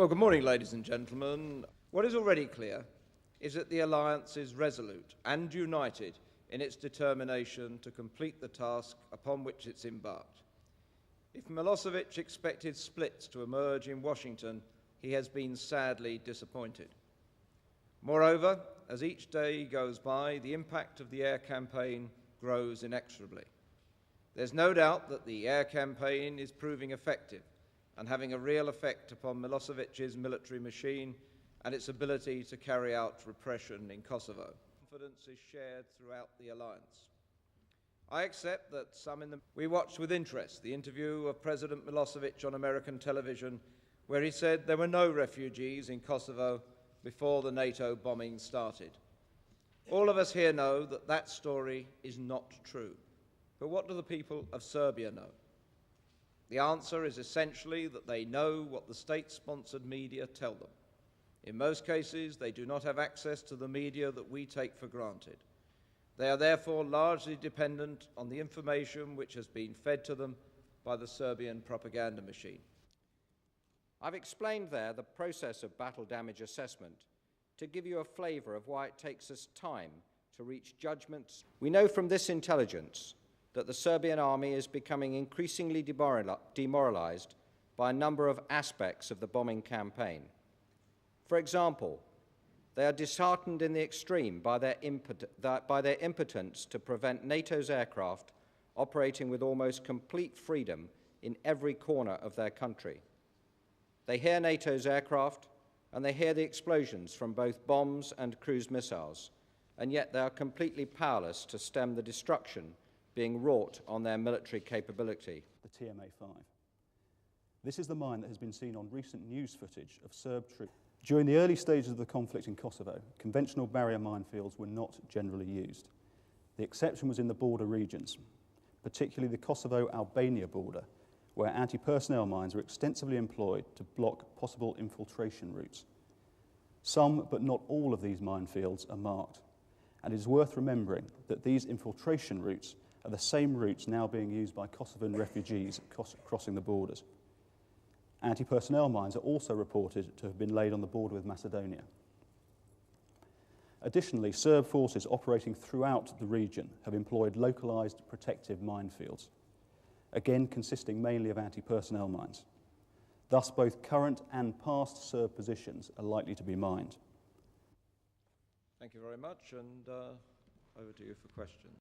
Well, good morning, ladies and gentlemen. What is already clear is that the alliance is resolute and united in its determination to complete the task upon which it's embarked. If Milosevic expected splits to emerge in Washington, he has been sadly disappointed. Moreover, as each day goes by, the impact of the air campaign grows inexorably. There's no doubt that the air campaign is proving effective and having a real effect upon Milosevic's military machine and its ability to carry out repression in Kosovo. Confidence is shared throughout the alliance. I accept that we watched with interest the interview of President Milosevic on American television, where he said there were no refugees in Kosovo before the NATO bombing started. All of us here know that that story is not true. But what do the people of Serbia know? The answer is essentially that they know what the state-sponsored media tell them. In most cases, they do not have access to the media that we take for granted. They are therefore largely dependent on the information which has been fed to them by the Serbian propaganda machine. I've explained there the process of battle damage assessment to give you a flavour of why it takes us time to reach judgments. We know from this intelligence that the Serbian army is becoming increasingly demoralised by a number of aspects of the bombing campaign. For example, they are disheartened in the extreme by their impotence to prevent NATO's aircraft operating with almost complete freedom in every corner of their country. They hear NATO's aircraft and they hear the explosions from both bombs and cruise missiles, and yet they are completely powerless to stem the destruction being wrought on their military capability. The TMA-5. This is the mine that has been seen on recent news footage of Serb troops. During the early stages of the conflict in Kosovo, conventional barrier minefields were not generally used. The exception was in the border regions, particularly the Kosovo-Albania border, where anti-personnel mines were extensively employed to block possible infiltration routes. Some, but not all, of these minefields are marked, and it is worth remembering that these infiltration routes are the same routes now being used by Kosovan refugees crossing the borders. Anti-personnel mines are also reported to have been laid on the border with Macedonia. Additionally, Serb forces operating throughout the region have employed localised protective minefields, again consisting mainly of anti-personnel mines. Thus, both current and past Serb positions are likely to be mined. Thank you very much, and over to you for questions.